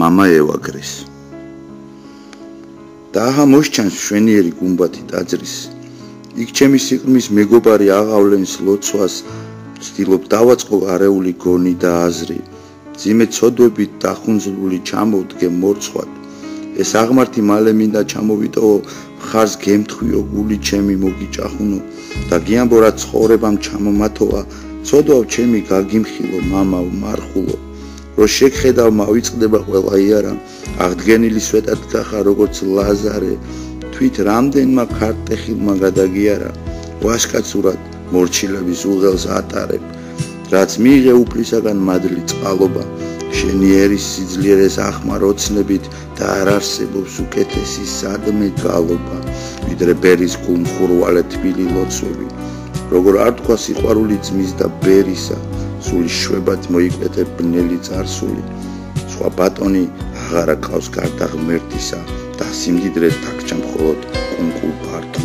მამა ევაგრეს და აჰა მოსჩანს შვენიერი გუმბათი ტაძრის იქ ჩემი სიყრმის მეგობარი აღავლენს ლოცვას ვცდილობ დავაწყო არეული გონი და აზრი ძიმე ცოდვებით დახუნძლული ჩამოვდგე მორცხვად ეს აღმართი მალე მინდა ჩამოვიტოვო მხარს გემთხვიო გული ჩემი მოგიჭახუნო და გიამბო რა ცხოვრებამ ჩამომათოვა ცოდვავ ჩემი გაგიმხილო მამაო მარხულო რო შეგხედავ მავიწყდება ყველა იარა აღდგენილი სვეტად გახა როგორც ლაზარე თვით რამდენმა ქარტეხილმა გადაგიარა ვაშკაცურად მორჩილების უღელს ატარებ რაც მიიღე უფლისაგან მადლი წყალობა შენი ერის სიძლიერეს ახმარ ოცნებით და არ არსებობს უკეთესი სადმე გალობა ვიდრე ბერის გულმხურვალე თბილი ლოცვები როგორ არ თქვა სიყვარული ძმის და ბერისა სული შვებად მოიკვეთე ბნელი წარსული სხვა ბატონი აღარა ყავს გარდა ღმერთისა და სიმდიდრეს დაგჭამ მხოლოდ კუნკულ ფართო